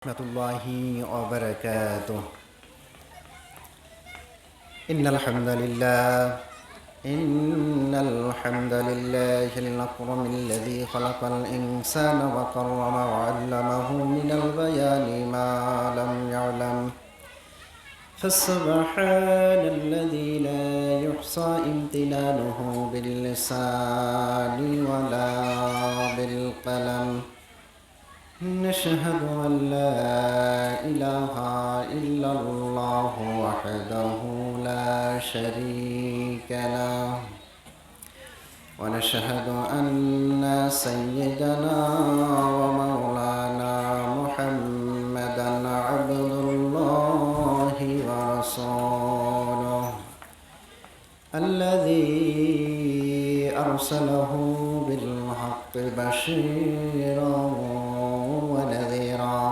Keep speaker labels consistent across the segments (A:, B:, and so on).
A: ورحمة الله وبركاته. إن الحمد لله الأكرم الذي خلق الإنسان وكرم وعلمه من البيان ما لم يعلم. فسبحان الذي لا يحصى امتنانه باللسان ولا بالقلم. نشهد أن لا إله إلا الله وحده لا شريك له، ونشهد أن سيدنا ومولانا محمدا عبد الله ورسوله الذي أرسله بالحق بشيرا ونذيرا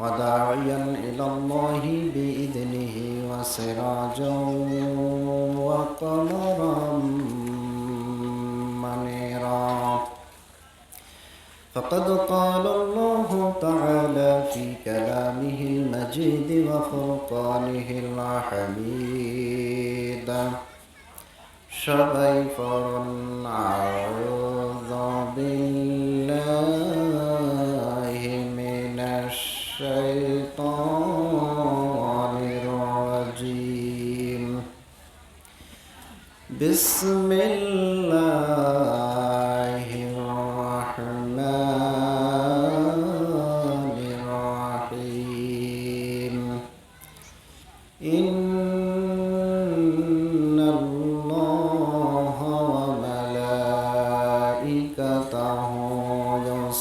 A: وداعيا إلى الله بإذنه وسراجا وقمرا منيرا. فقد قال الله تعالى في كلامه المجيد وفرقانه الحميد: সবাই পড়ুন আউযু বিল্লাহি মিনাশ শাইতানির রাজীম। বিসমিল্লাহির রাহমানির রাহিম।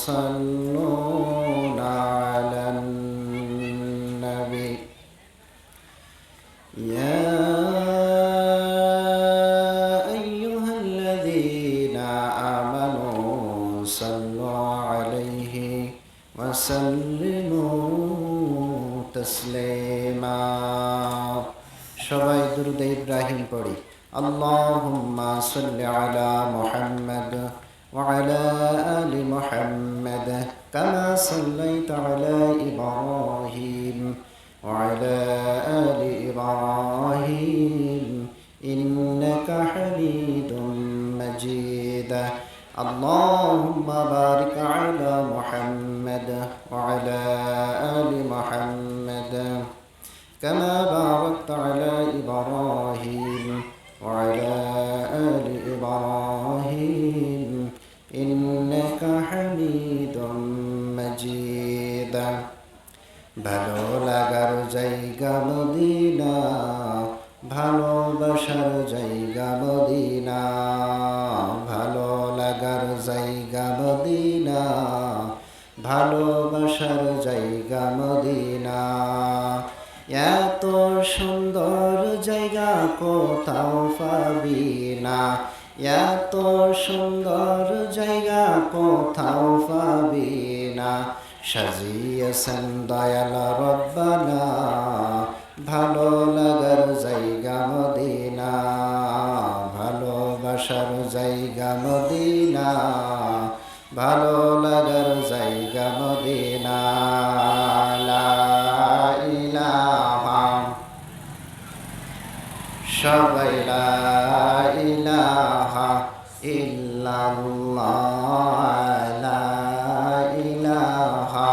A: يصلون على النبي يا أيها الذين آمنوا صلوا عليه وسلموا تسليما। সবাই দুরূদ ইব্রাহিম পড়ি। আল্লাহুম্মা সাল্লি আলা মুহাম্মাদ وعلى آل محمد كما صليت على إبراهيم وعلى آل إبراهيم إنك حميد مجيد. اللهم بارك على محمد وعلى آل محمد كما باركت على إبراهيم وعلى آل إبراهيم إنك حميد مجيد. ভালো লাগার জায়গা মদিনা, ভালোবাসার জায়গা মদিনা, ভালো লাগার জায়গা মদিনা, ভালোবাসার জায়গা মদিনা। এত সুন্দর জায়গা কোথাও পাবি না, এত সুন্দর জায়গা কোথাও পাবি না। সাজিয়েছেন দয়াল রব্বানা ভালো লাগার জায়গা মদিনা, ভালোবাসার জায়গা মদিনা, ভালো লাগার জায়গা মদিনা। লা ইলাহা সবাই লা ইলাহা ইল্লাল্লাহ, লা ইলাহা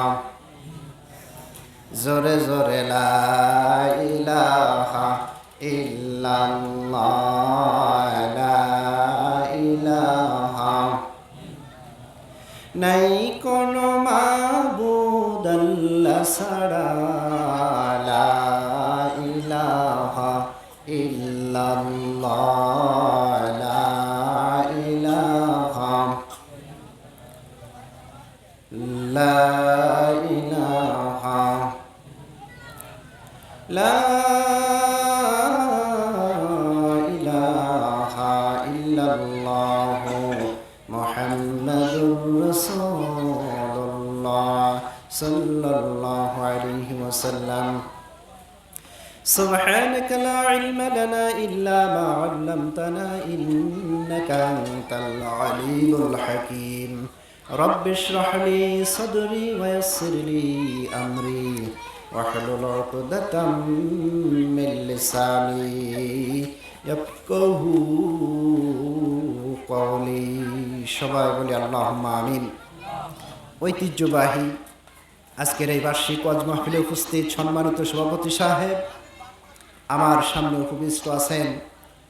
A: জোরে জোরে লা ইলাহা ইল্লাল্লাহ, লা ইলাহা নাই কোনো মাবুদ আল্লাহ ছাড়া, লা ইলাহা ইল্লাল্লাহ, লা ইলাহা লা ইলাহা লা ইলাহা ইল্লাল্লাহ মুহাম্মাদুর রাসূলুল্লাহ সাল্লাল্লাহু আলাইহি ওয়াসাল্লাম। سبحانك لا علم لنا إلا ما علمتنا إنك أنت العليم الحكيم. رب اشرح لي صدري ويسر لي أمري واحلل عقدة من لساني يفقهوا قولي সবাই বলি আল্লাহুম্মা আমিন। ঐতিহ্যবাহী আজকের এই বার্ষিক ওয়াজ মাহফিলে উপস্থিত সম্মানিত সভাপতি সাহেব, আমার সামনে উপবিষ্ট আছেন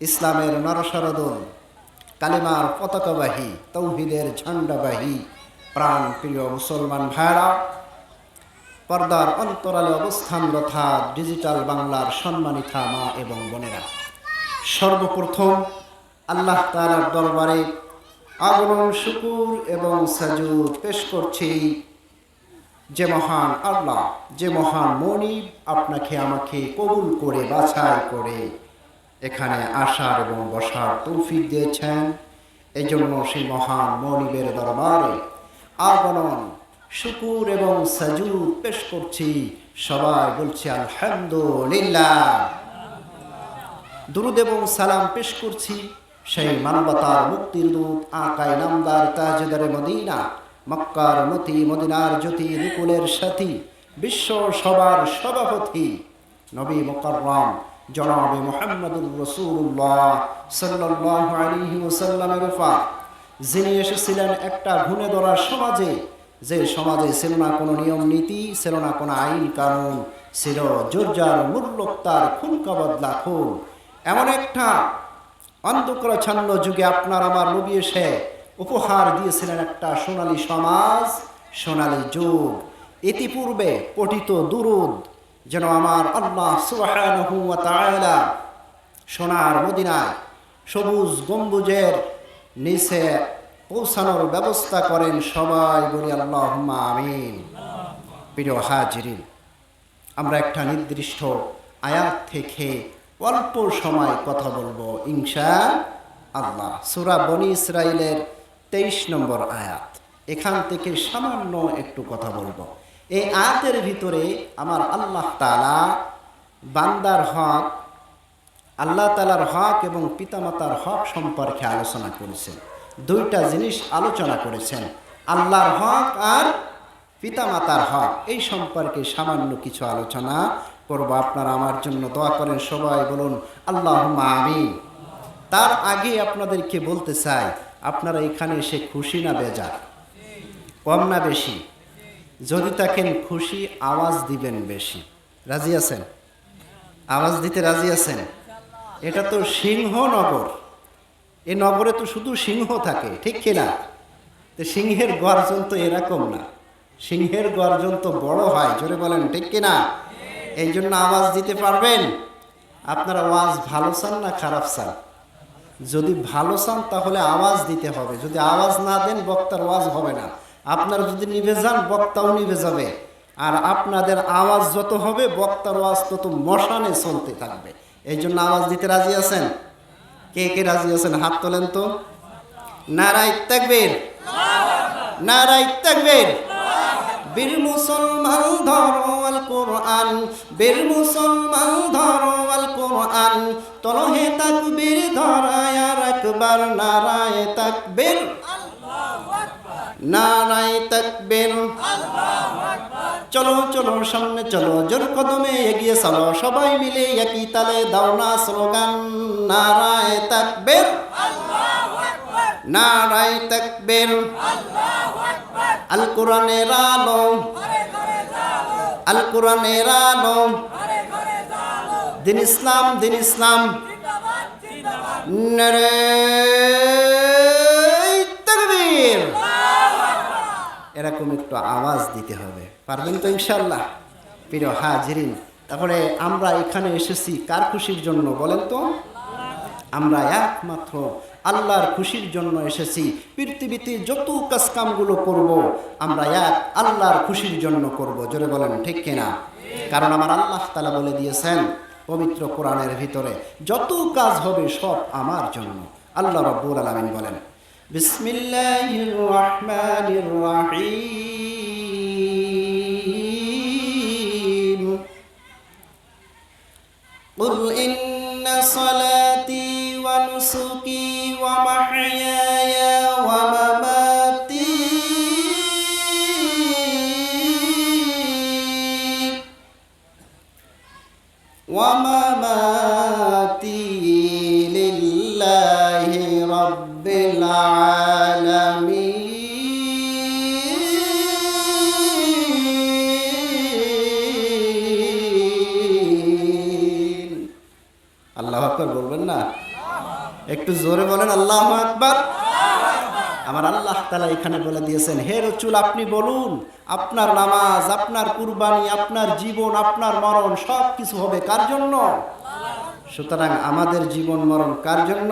A: ইসলামের নরসরদল, কালিমার পতাকাবাহী, তৌহিদের ঝান্ডাবাহী প্রাণ প্রিয় মুসলমান ভাইরা, পর্দার অন্তরালে অবস্থানরতা ডিজিটাল বাংলার সম্মানিতা মা এবং বোনেরা, সর্বপ্রথম আল্লাহ তাআলার দরবারে আগরণ শুকুর এবং সাজুদ পেশ করছি যে মহান আল্লাহ, যে মহান মনিব আপনাকে আমাকে কবুল করে বাছাই করে এখানে আসার এবং বসার তৌফিক দিয়েছেন। এই জন্য সেই মহান মনিবের দরবারে আগরণ শুকুর এবং সাজুদ পেশ করছি। সবাই বলছি আলহামদুলিল্লাহ। দুরুদ এবং সালাম পেশ করছি সেই মানবতার মুক্তির দূত আকায়ে নামদার তাজদারে মদিনা, মক্কার মতি, মদিনার জ্যোতি, নিকুলের সাথী, বিশ্ব সবার সভাপতি নবী মুকাররম জনাবে মুহাম্মদুর রাসূলুল্লাহ সাল্লাল্লাহু আলাইহি ওয়াসাল্লামের উপর, যিনি এসেছিলেন একটা ঘুণে ধরা সমাজে, যে সমাজে ছিল না কোনো নিয়ম নীতি, ছিল না কোনো আইন কানুন, ছিল জোরজার মূল্যক্তার খুনকাবদলা খুন। এমন একটা অন্ধকারাচ্ছন্ন যুগে আপনার আমার নবী এসে উপহার দিয়েছিলেন একটা সোনালী সমাজ, সোনালী যুগ। ইতিপূর্বে পঠিত দুরুদ যেন আমার আল্লাহ সুবহানাহু ওয়া তাআলা সোনার মদিনায় সবুজ গম্বুজের নিচে পৌঁছানোর ব্যবস্থা করেন। সবাই বলি আল্লাহুম্মা আমিন। প্রিয় হাজিরিন, আমরা একটা নির্দিষ্ট আয়াত থেকে অল্প সময় কথা বলবো ইনশাআল্লাহ। সূরা বনী ইসরাঈলের 23 নম্বর আয়াত, এখান থেকে সামান্য একটু কথা বলবো। এই আয়াতের ভিতরে আমার আল্লাহ তাআলা বান্দার হক, আল্লাহ তাআলার হক এবং পিতামাতার হক সম্পর্কে আলোচনা করেছেন। দুইটা জিনিস আলোচনা করেছেন, আল্লাহর হক আর পিতামাতার হক। এই সম্পর্কে সামান্য কিছু আলোচনা করব। আপনারা আমার জন্য দোয়া করেন, সবাই বলুন আল্লাহুম্মা আমিন। তার আগে আপনাদেরকে বলতে চাই, আপনারা এখানে এসে খুশি না বেজার? কম না বেশি? যদি থাকেন খুশি, আওয়াজ দিবেন বেশি। রাজি আছেন? আওয়াজ দিতে রাজি আছেন? এটা তো সিংহনগর, এই নগরে তো শুধু সিংহ থাকে, ঠিক কিনা? তো সিংহের গর্জন তো এরকম না, সিংহের গর্জন তো বড় হয়। জোরে বলেন ঠিক কিনা? এই জন্য আওয়াজ দিতে পারবেন। আপনারা আওয়াজ ভালো চান না খারাপ চান? যদি ভালো চান তাহলে আওয়াজ দিতে হবে, যদি আওয়াজ না দেন বক্তার আওয়াজ হবে না। আপনারা যদি নিভে যান বক্তাও নিভে যাবে, আর আপনাদের আওয়াজ যত হবে বক্তার আওয়াজ তত মশানে চলতে থাকবে। এই জন্য আওয়াজ দিতে রাজি আছেন? কে কে রাজি আছেন হাত তোলেন তো। নারায়ে তাকবীর, নারায়ে তাকবীর। বীর মুসলমান ধরো আল কোরআন, বীর মুসলমান ধরো আল কোরআন, তোলো হে তাকবীর ধরায় আর একবার নারায়ে তাকবীর, নারায়ে তাকবীর। চলো চলো সামনে চলো, জোর কদমে এগিয়ে চলো, সবাই মিলে একই তালে দাও না স্লোগান, নারায়ে তাকবীর, নারায়ে তাকবীর। আল কোরআনের আলো, আল কোরআনের আলো, দিন ইসলাম, দিন ইসলাম। নারায়ে তাকবীর। এরকম একটু আওয়াজ দিতে হবে, পারবেন তো ইনশাআল্লাহ? প্রিয় হাজিরিন, তারপরে আমরা এখানে এসেছি কার খুশির জন্য বলেন তো? আমরা একমাত্র আল্লাহর খুশির জন্য এসেছি। পৃথিবীতে যত কাজ কামগুলো করব আমরা এক আল্লাহর খুশির জন্য করব। জোরে বলেন ঠিক কিনা? কারণ আমার আল্লাহ তাআলা বলে দিয়েছেন পবিত্র কোরআনের ভিতরে, যত কাজ হবে সব আমার জন্য। আল্লাহ রাব্বুল আলামিন বলেন, বিসমিল্লাহির রহমানির রহিম, কুল ইন্না সালাতি ওয়া নুসুকি ওয়া মাহইয়ায়া ওয়া মামাতি ওয়া মামাতি লিল্লাহি রাব্বিল আলামিন। আল্লাহু আকবার বলবেন না? একটু জোরে বলেন আল্লাহু আকবার। আমার আল্লাহ তাআলা এখানে বলে দিয়েছেন, হে রাসূল আপনি বলুন, আপনার নামাজ, আপনার কুরবানি, আপনার জীবন, আপনার মরণ সব কিছু হবে কার জন্য? সুতরাং আমাদের জীবন মরণ কার জন্য?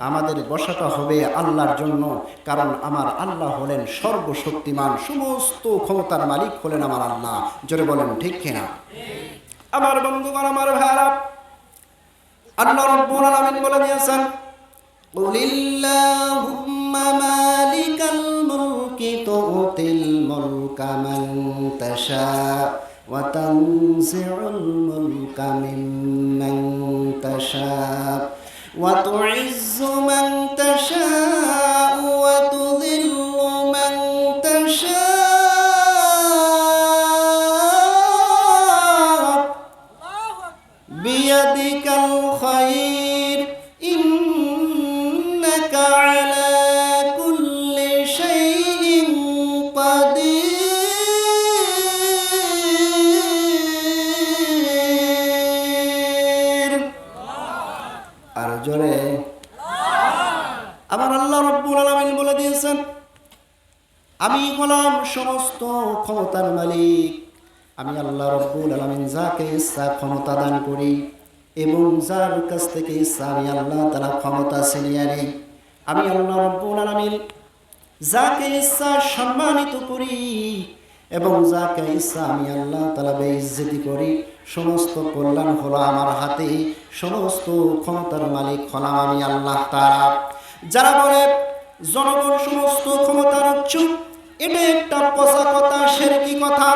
A: আমাদের বসাটা হবে আল্লাহর জন্য, কারণ আমার আল্লাহ হলেন সর্বশক্তিমান, সমস্ত ক্ষমতার মালিক হলেন আমার আল্লাহ। জোরে বলেন ঠিক কিনা? আমার বন্ধুগণ, আমার ভাইরা, আল্লাহ রাব্বুল আলামিন বলে দিয়েছেন, কুলিল্লাহুম্মা মালিকাল মুলকি তুতিল মুলকা মান তাশা ওয়া তানজিউল মুলকা মিম্মান তাশা ওয়া তুইজ্জু মান তাশা ওয়া তুযিল্লু মান তাশা বিয়াদিকাল খায়র ইন্নাকা আলা কুল্লি শাইইন কাদির। আর জোরে আমার আল্লাহ রাব্বুল আলামিন বলে দিয়েছেন, আমি হলাম সমস্ত ক্ষমতার মালিক। আমি আল্লাহ রাব্বুল আলামিন যাকে ইচ্ছা ক্ষমতা দান করি এবং যার কাছ থেকে ইচ্ছা আমি আল্লাহ তাআলা ক্ষমতা ছিনিয়ে নেই। আমি আল্লাহ রাব্বুল আলামিন যাকে ইচ্ছা সম্মানিত করি এবং যাকে ইচ্ছা আমি আল্লাহ তাআলা বেইজ্জতি করি। সমস্ত কল্যাণ হলো আমার হাতে, সমস্ত ক্ষমতার মালিক হলাম আমি আল্লাহ তাআলা। যারা বলে জনগণ সমস্ত ক্ষমতার উৎস, এটা একটা পচা কথা, শিরকি কথা।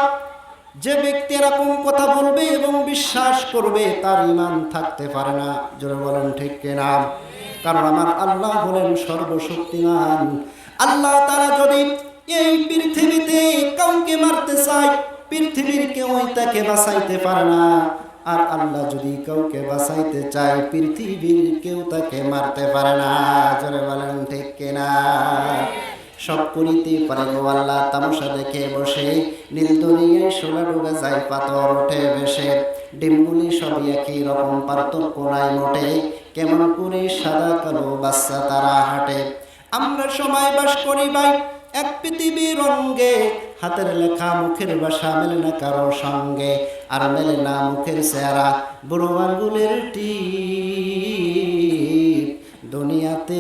A: যে ব্যক্তি এরকম কথা বলবে এবং বিশ্বাস করবে তার ঈমান থাকতে পারে না। জোরে বলেন ঠিক কিনা? কারণ আমার আল্লাহ হলেন সর্বশক্তিমান। আল্লাহ তাআলা যদি এই পৃথিবীতে কাউকে মারতে চায়, পৃথিবীর কেউই তাকে বাঁচাইতে পারে না। আর আল্লাহ যদি কাউকে বাঁচাইতে চায়, পৃথিবীর কেউ তাকে মারতে পারে না। জোরে বলেন ঠিক কিনা? সব করিতে পারে গো আল্লাহ, তামাশা দেখে বসে। নীল দুনিয়ায় সোনা ডুবে যায়, পাথর ওঠে ভেসে। ডিমগুলি সবই একই রকম, পার্থক্য নাই মোটে। কেমন করে সাদা কালো বাচ্চা তারা হাঁটে। আমরা সময় বাস করি ভাই এক পৃথিবীর রঙ্গে। হাতের লেখা মুখের ভাষা মেলে না কারো সঙ্গে, আর মেলে না মুখের চেহারা বুড়ো আঙ্গুলের টিপ। দুনিয়াতে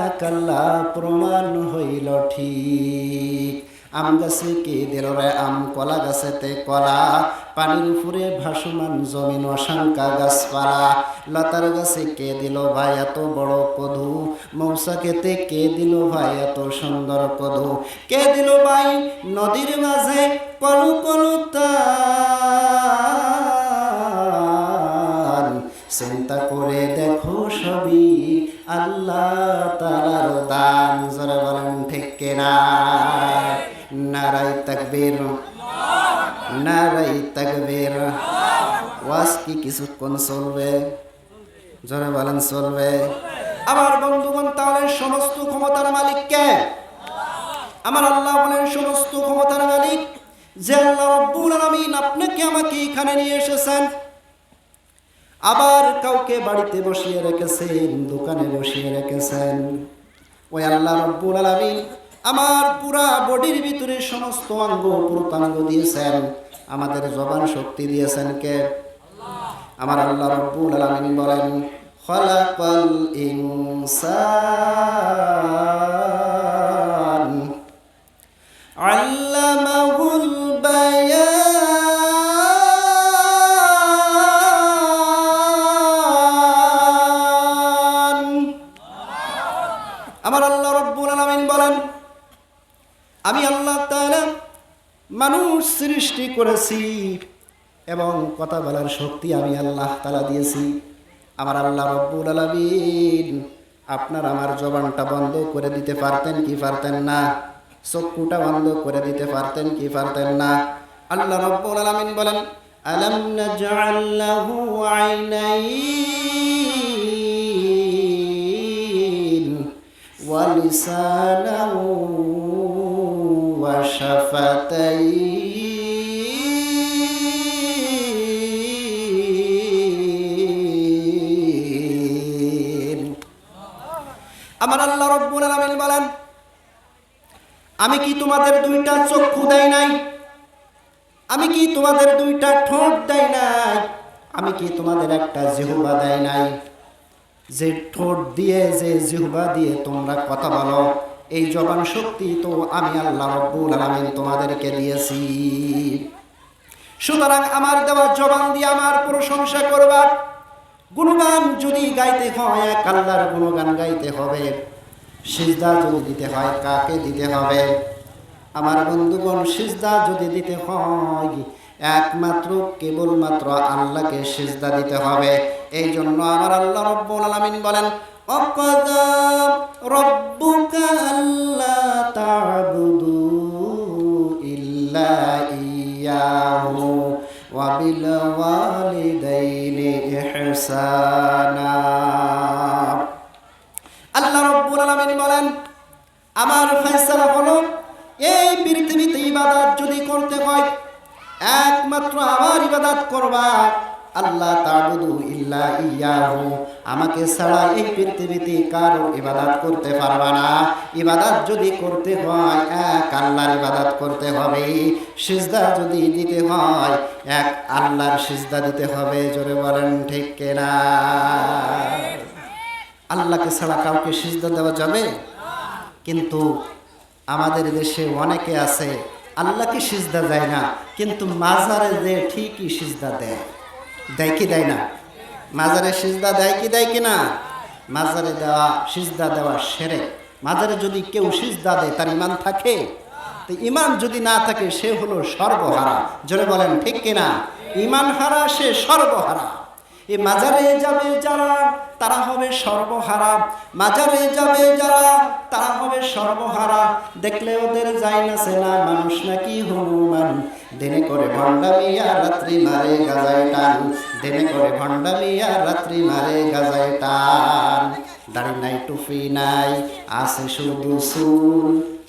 A: এক আল্লাহ প্রমাণ হইল ঠিক। আম গাছে কে দিল রে আম, কলা গাছেতে কলা। পানির উপরে ভাসমান জমিন, অসংখ্য গাছপালা। লতার গাছে কে দিল ভাই এত বড় কদু, মৌসাকেতে কে দিল ভাই এত সুন্দর কদু। কে দিল ভাই নদীর মাঝে কলু কলু তান। চিন্তা করে দেখো সবই আল্লাহ তাআলার দান। জোরে বলেন ঠিক কিনা? নারাই তাকবীর, নারাই তাকবীর। ওয়াজ কি কিছুক্ষণ চলবে? জোরে বলেন চলবে। আমার বন্ধুগণ, তাহলে সমস্ত ক্ষমতার মালিক কে? আমার আল্লাহ বলেন সমস্ত ক্ষমতার মালিক। যে আল্লাহ রাব্বুল আলামিন আপনাকে আমাকে এখানে নিয়ে এসেছেন, আবার কাউকে বাড়িতে বসিয়ে রেখেছেন, দোকানে বসিয়ে রেখেছেন, ওই আল্লাহ রাব্বুল আলামিন আমার পুরা বডির ভিতরে সমস্ত অঙ্গ প্রত্যঙ্গ দিয়েছেন। আমাদের জবান শক্তি দিয়েছেন কে? আমার আল্লাহ রাব্বুল আলামিন বলেন, খালাকাল ইনসান আল্লামাহুল বায়ান। আমার আল্লাহ রাব্বুল আলামিন বলেন, আমি আল্লাহ তাআলা মানুষ সৃষ্টি করেছি এবং কথা বলার শক্তি আমি আল্লাহ তাআলা দিয়েছি। আমার আল্লাহ রাব্বুল আলামিন আপনার আমার জবানটা বন্ধ করে দিতে পারতেন কি পারতেন না? চক্ষুটা বন্ধ করে দিতে পারতেন কি পারতেন না? আল্লাহ রাব্বুল আলামিন বলেন, ألم نجعل له عينين ولسانا وشفتين আমার আল্লাহ রাব্বুল আলামিন বলেন, আমি কি তোমাদের দুইটা চক্ষু দেই নাই? আমি কি তোমাদের দুইটা ঠোঁট দেই নাই? আমি কি তোমাদের একটা জিহ্বা দেই নাই? যে ঠোঁট দিয়ে, যে জিহ্বা দিয়ে তোমরা কথা বলো, এই জবান শক্তি তো আমি আল্লাহ রাব্বুল আলামিন তোমাদেরকে দিয়েছি। সুতরাং আমার দেওয়া জবান দিয়ে আমার প্রশংসা করবা। গুণগান যদি গাইতে হয়, এক আল্লাহর গুণগান গাইতে হবে। সিজদা যদি দিতে হয়, কাকে দিতে হবে? আমার বন্ধুগণ, সিজদা যদি দিতে হয় একমাত্র কেবলমাত্র আল্লাহকে সিজদা দিতে হবে। এই জন্য আমার আল্লাহ রাব্বুল আলামিন বলেন, ওয়াকাযা রাব্বুকা আল্লা তা'বুদু ইল্লা ইয়াহু ওয়া বিল ওয়ালিদাইনি ইহসানা। আল্লাহ রাব্বুল আলামিন বলেন, আমার ফয়সালা হলো এই পৃথিবীতে ইবাদত যদি করতে হয় একমাত্র আমার ইবাদত করবা। আল্লাহ তা'বুদু ইল্লা ইয়াহু, আমাকে ছাড়া এই পৃথিবীতে কারো ইবাদত করতে পারবা না। ইবাদত যদি করতে হয় এক আল্লাহর ইবাদত করতে হবে। সিজদা যদি দিতে হয় এক আল্লাহর সিজদা দিতে হবে। জোরে বলেন ঠিক কিনা? আল্লাহকে ছাড়া কাউকে সিজদা দেওয়া যাবে? কিন্তু আমাদের দেশে অনেকে আছে আল্লাহকে সিজদা দেয় না, কিন্তু মাজারে যে ঠিকই সিজদা দেয়। দেয় কি দেয় না? মাজারে সিজদা দেয় কি দেয় কিনা? মাজারে দেওয়া সিজদা দেওয়া শিরক। মাজারে যদি কেউ সিজদা দেয় তার ঈমান থাকে? তো ঈমান যদি না থাকে সে হলো সর্বহারা। জোরে বলেন ঠিক কিনা? ঈমান হারা, সে সর্বহারা। এই মাজারে যাবে যারা তারা হবে সর্বহারা। মাজারে যাবে যারা তারা হবে সর্বহারা। দেখলে ওদের যায় না সেনা, মানুষ নাকি হনুমান। দিনে করে ভণ্ডামি আর রাত্রি মারে গাজায় টান। দিনে করে ভণ্ডামি আর রাত্রি মারে গাজায় টান। দাড়ি নাই, টুপি নাই, আছে শুধু চুল।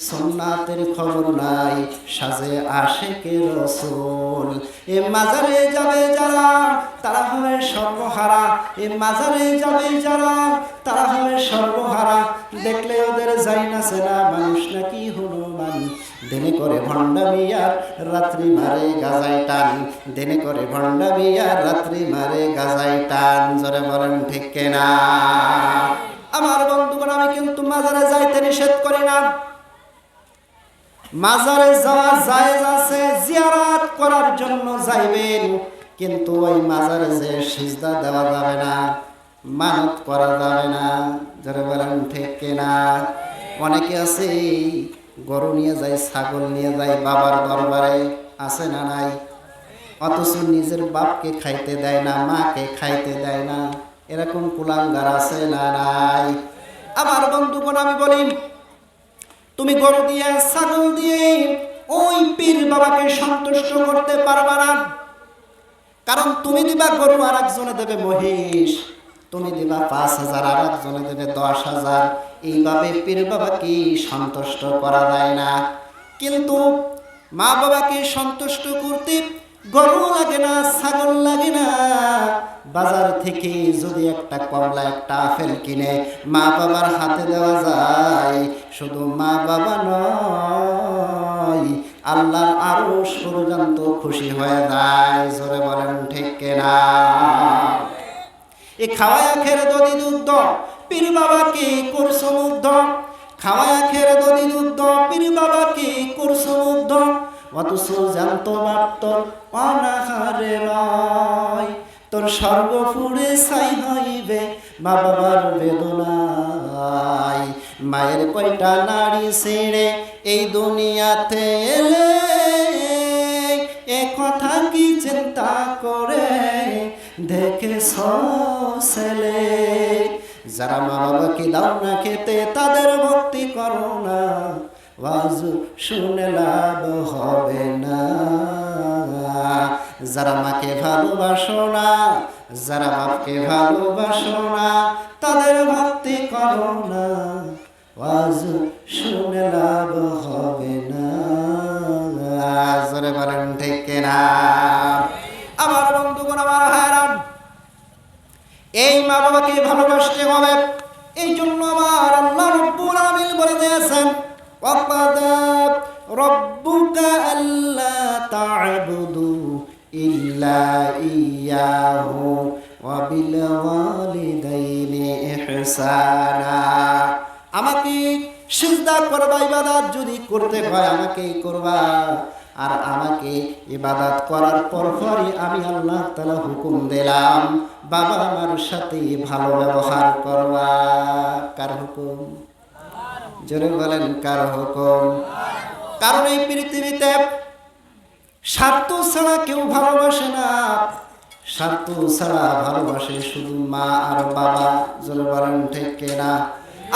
A: সুন্নাতের খবর নাই, সাজে আশিকে রাসূল। এ মাজারে যাবে যারা তারা হবে সর্বহারা। এ মাজারে যাবে যারা তারা হবে সর্বহারা। দেখলে ওদের যায় না সেনা, মানুষ নাকি হনুমান। দিনে করে ভণ্ডামি আর রাত্রি মারে গাজায় টান। দিনে করে ভণ্ডামি আর রাত্রি মারে গাজায় টান। জোরে বলেন ঠিক কিনা? আমার বন্ধুগণ, আমি কিন্তু মাজারে যাইতে নিষেধ করি না। মাজারে যাওয়া জায়েজ আছে, জিয়ারত করার জন্য যাইবেন, কিন্তু ওই মাজারে যে সিজদা দেওয়া যাবে না, মানত করা যাবে না। যারা বলেন ঠিক কিনা? অনেকে আছে গরু নিয়ে যায়, ছাগল নিয়ে যায় বাবার দরবারে, আছে না নাই? অথচ নিজের বাপকে খাইতে দেয় না, মাকে খাইতে দেয় না। এরকম কুলাঙ্গার আছে না নাই? আমার বন্ধুগণ, আমি বলি, তুমি গরু দিয়ে ছাগল দিয়ে ওই পীর বাবাকে সন্তুষ্ট করতে পারবা না। কারণ তুমি দিবা গরু, আর একজনে দেবে মহিষ। তুমি দিবা ৫,০০০, আর একজনে দেবে ১০,০০০। এইভাবে পীর বাবাকে সন্তুষ্ট করা যায় না। কিন্তু মা বাবাকে সন্তুষ্ট করতে গরু লাগে না, ছাগল লাগে না। বাজার থেকে যদি একটা কমলা, একটা আপেল কিনে মা বাবার হাতে দেওয়া যায়, শুধু মা বাবা নয়, আল্লাহর আরশ পর্যন্ত খুশি হয়ে যায়। জোরে বলেন ঠিক কিনা? এ খাওয়ায়া খেরে দধি দুগ্ধ পীর বাবাকে করছো মুগ্ধ। খাওয়ায়া খেরে দধি দুগ্ধ পীর বাবাকে করছো মুগ্ধ। অথচ জানতো বাপ তোর অনাহারে নয়, তোর স্বর্গ পুড়ে ছাই হইবে মা বাবার বেদনায়। মায়ের কয়টা নাড়ি ছেড়ে এই দুনিয়াতে এলে, এ কথা কি চিন্তা করে দেখেছ ছেলে? যারা মা বাবাকে দাও না খেতে, তাদের ভক্তি করো না। ওয়াজ শুনে লাভ হবে না। যারা মাকে ভালোবাসো না, যারা বাপকে ভালোবাসো না, তাদের ভক্তি করো না, ওয়াজ শুনে লাভ হবে না। জোরে বলেন ঠিক কিনা? আমার বন্ধুগণ, আমার ভাইরা, এই মা বাবাকে ভালোবাসতে হবে। এই জন্য আমার আল্লাহ রাব্বুল আলামিন বলে দিয়েছেন, ওয়াকাদা রাব্বুকা আল্লা তা'বুদু ইল্লা ইয়াহু ওয়া বিল ওয়ালিদাইনি ইহসানা। আমাকে সিজদা করবা, ইবাদত যদি করতে হয় আমাকেই করবা। আর আমাকে ইবাদত করার পরই আমি আল্লাহ তাআলা হুকুম দিলাম, বাবা মার সাথে ভালো ব্যবহার করবা। কার হুকুম? জোরে বলেন, কার হুকুম? কারণ এই পৃথিবীতে স্বার্থ ছাড়া কেউ ভালোবাসে না। স্বার্থ ছাড়া ভালোবাসে শুধু মা আর বাবা। জোরে বলেন ঠিক কিনা?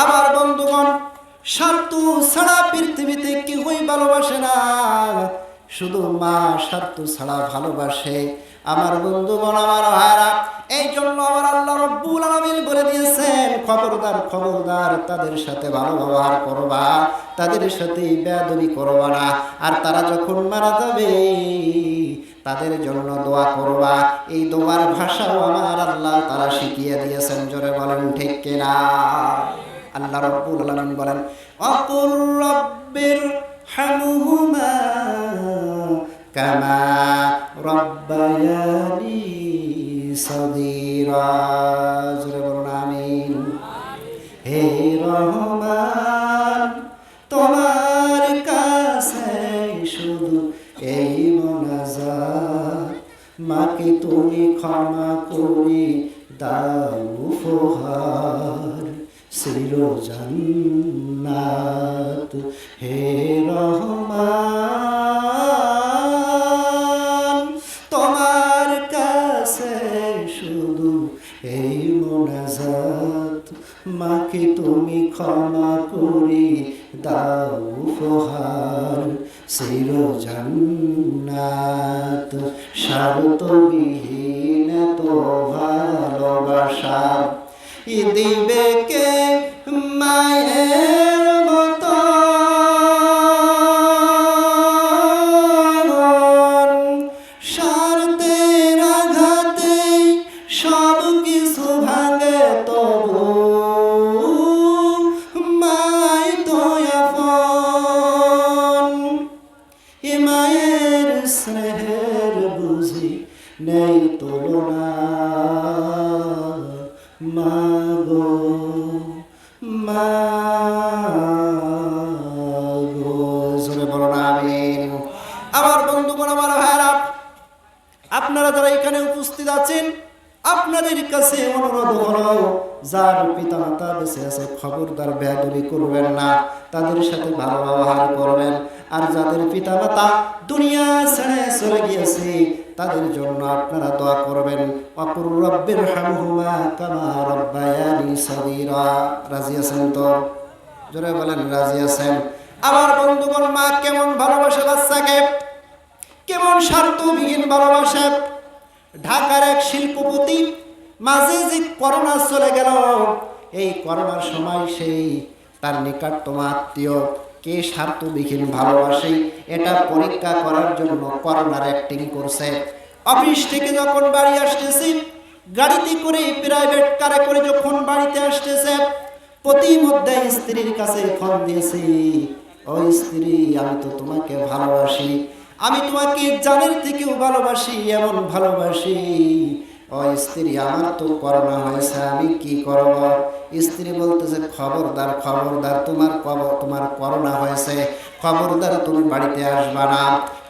A: আমার বন্ধুগণ, স্বার্থ ছাড়া পৃথিবীতে কেউই ভালোবাসে না, শুধু মা স্বার্থ ছাড়া ভালোবাসে। আমার বন্ধুগণ, আমার ভাইরা, এই জন্য আমার আল্লাহ রাব্বুল আলামিন বলে দিয়েছেন, খবরদার খবরদার তাদের সাথে ভালো ব্যবহার করবা, তাদের সাথে বেয়াদবি করবা না। আর তারা যখন মারা যাবে তাদের জন্য দোয়া করবা। এই দোয়ার ভাষাও আমার আল্লাহ তাআলা শিখিয়ে দিয়েছেন। জোরে বলেন ঠিক কিনা? আল্লাহ রাব্বুল আলামিন বলেন, ওয়াকুর রাব্বির হামহুমা কামা রাব্বায়ানি সগীরা। জোরে বলুন আমিন। হে রহমান, তোমার কাছে শুধু এই মোনাজাত, মাকে তুমি ক্ষমা করে দাও উপহার চির জান্নাত। হে রহমান, তোমার কাছে শুধু এই মোনাজাত, মাকে তুমি ক্ষমা করে দাও উপহার চির জান্নাত। স্বার্থবিহীন তো ভালোবাসা দিবে কে মায়ের মতো, স্বার্থের আঘাতে সব কিছু ভাঙে, তবু মাই তো আপন। এ মায়ের স্নেহের বুঝি নেই তুলনা, মাগো মাগো। জোরে বলুন আমিন। আমার বন্ধুগণ, আমার ভাইরা, আপনারা যারা এখানে উপস্থিত আছেন, আপনাদের কাছে অনুরোধ হলো, যার পিতামাতা বেঁচে আছে খবরদার বেয়াদবি করবেন না, তাদের সাথে ভালো ব্যবহার করবেন। আর যাদের পিতামাতা দুনিয়া ছেড়ে চলে গিয়েছে তাদের জন্য আপনারা দোয়া করবেন, ওয়াকুর রাব্বির হামহুমা কামা রাব্বায়ানি সগীরা। রাজি আছেন তো? জোরে বলেন, রাজি আছেন? আমার বন্ধুগণ, মা কেমন ভালোবাসে বাচ্চাকে, কেমন স্বার্থবিহীন ভালোবাসে। ঢাকার এক শিল্পপতি, মাঝে যে করোনা চলে গেল, এই করোনার সময় সেই তার নিকটতম আত্মীয় কে স্বার্থবিহীন ভালোবাসে এটা পরীক্ষা করার জন্য করোনার অ্যাক্টিং করছে। অফিস থেকে যখন বাড়ি আসতেছি, গাড়িতে করে প্রাইভেট কারে করে যখন বাড়িতে আসতেছে, প্রতিমধ্যে স্ত্রীর কাছে ফোন দিয়েছি, ও স্ত্রী, আমি তো তোমাকে ভালোবাসি, আমি তোমাকে জানের থেকেও ভালোবাসি, এমন ভালোবাসি। ও স্ত্রী, আমার তো করোনা হয়েছে, আমি কি করব? স্ত্রী বলতেছে, খবরদার খবরদার, তোমার করোনা হয়েছে, খবরদার তুমি বাড়িতে আসবা না।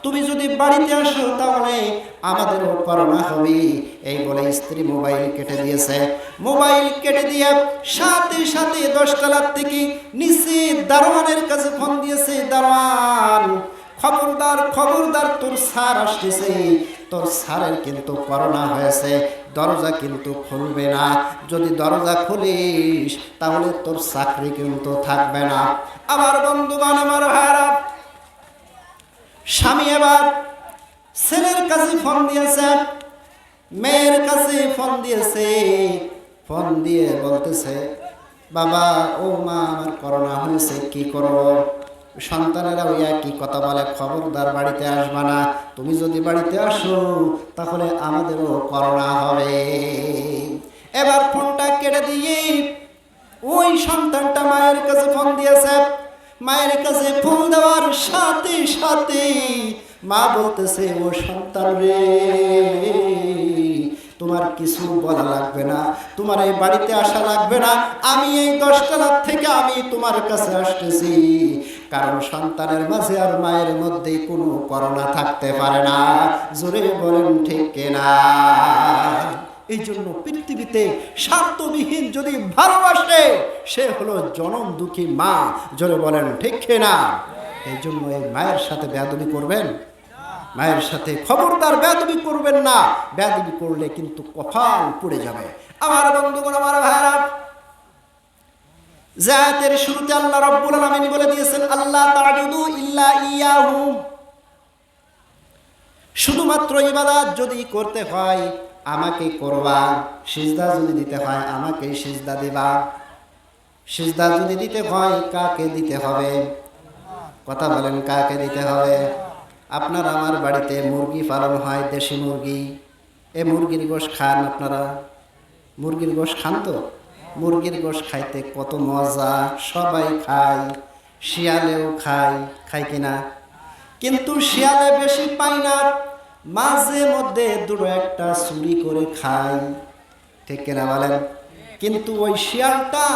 A: তুমি যদি বাড়িতে আসো তাহলে আমাদেরও করোনা হবে। এই বলে স্ত্রী মোবাইল কেটে দিয়েছে। মোবাইল কেটে দিয়ে সাথে সাথে 10 তলা থেকে নিচে দারোয়ানের কাছে ফোন দিয়েছে, দারোয়ান খবরদার খবরদার, তোর স্যার আসতেছে, তোর স্যারের কিন্তু করোনা হয়েছে, দরজা কিন্তু খুলবে না। যদি দরজা খুলিস তাহলে তোর চাকরি কিন্তু থাকবে না। আমার বন্ধুগণ, আমার ভাইরা, স্বামী এবার ছেলের কাছে ফোন দিয়েছে, মেয়ের কাছে ফোন দিয়েছে। ফোন দিয়ে বলতেছে, বাবা ও মা, আমার করোনা হয়েছে, কি করব? সন্তানেরা ওই একই কথা বলে, খবরদার বাড়িতে আসবা না, তুমি যদি বাড়িতে আসো তাহলে আমাদেরও করোনা হবে। এবার ফোনটা কেটে দিয়ে ওই সন্তানটা মায়ের কাছে ফোন দিয়েছে। মায়ের কাছে ফোন দেওয়ার সাথে সাথে মা বলতেছে, ও সন্তান রে, তোমার কিছু বলা লাগবে না, তোমার এই বাড়িতে আসা লাগবে না, আমি এই 10 তলা থেকে আমি তোমার কাছে আসতেছি। কারণ সন্তানের মাঝে আর মায়ের মধ্যে কোনো করোনা থাকতে পারে না। জোরে বলেন ঠিক কিনা? এই জন্য পৃথিবীতে স্বার্থবিহীন যদি ভালোবাসে, সে হলো জনম দুঃখী মা। জোরে বলেন ঠিক কিনা? এই জন্য এই মায়ের সাথে বেয়াদবি করবেন, মায়ের সাথে খবরদার বেয়াদবি করবেন না। বেয়াদবি করলে কিন্তু কপাল পুড়ে যাবে। আমার বন্ধুগণ, আমার ভাইরা, জায়াতের শুরুতে আল্লাহ রাব্বুল আলামিন বলে দিয়েছেন, আল্লাহ তা'বুদু ইল্লা ইয়াহু। শুধুমাত্র ইবাদত যদি করতে হয় আমাকে করবা, সিজদা যদি দিতে হয় আমাকে সিজদা দিবা। সিজদা যদি দিতে হয় কাকে দিতে হবে? কথা বলেন, কাকে দিতে হবে? আপনার আমার বাড়িতে মুরগি পালন হয়, দেশি মুরগি। এই মুরগির গোশ খান আপনারা? মুরগির গোশ খান তো? মুরগির গোশ খাইতে কত মজা, সবাই খায়, শিয়ালেও খায়, খায় কিনা? কিন্তু শিয়ালে বেশি পাই না, মাঝে মধ্যে দুটো একটা চুরি করে খায়, ঠিক কিনা বলেন? কিন্তু ওই শিয়ালটা,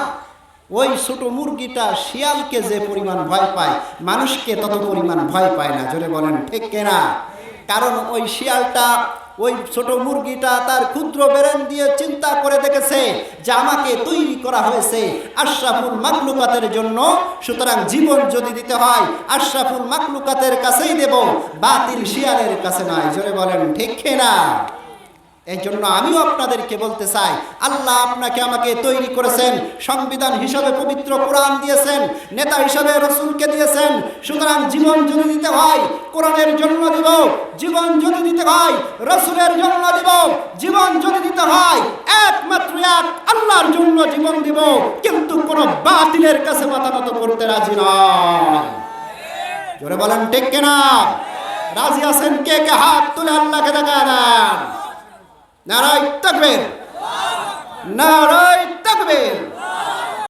A: ওই ছোট মুরগিটা শিয়ালকে যে পরিমাণ ভয় পায়, মানুষকে তত পরিমাণ ভয় পায় না। জোরে বলেন ঠিক কিনা? কারণ ওই শিয়ালটা, ওই ছোট মুরগিটা তার ক্ষুদ্র ব্রেন দিয়ে চিন্তা করে দেখেছে যে আমাকে তৈরি করা হয়েছে আশরাফুল মাখলুকাতের জন্য, সুতরাং জীবন যদি দিতে হয় আশরাফুল মাখলুকাতের কাছেই দেব, বাতিল শিয়ালের কাছে নয়। জোরে বলেন ঠিক কিনা? এই জন্য আমিও আপনাদেরকে বলতে চাই, আল্লাহ আপনাকে আমাকে তৈরি করেছেন, সংবিধান হিসাবে পবিত্র কোরআন দিয়েছেন, নেতা হিসাবে রাসূলকে দিয়েছেন। সুতরাং জীবন যদি দিতে হয় কোরআনের জন্য দিব, জীবন যদি দিতে হয় রাসূলের জন্য দিব, জীবন যদি দিতে হয় একমাত্র এক আল্লাহর জন্য জীবন দিব। কিন্তু কোন বাতিলের কাছে মাথা নত করতে রাজি নয়। জোরে বলেন ঠিক কিনা? রাজি আছেন কে কে? হাত তুলে আল্লাহকে দেখায় দেন। নারায়ে তাকবীর, নারায়ে তাকবীর।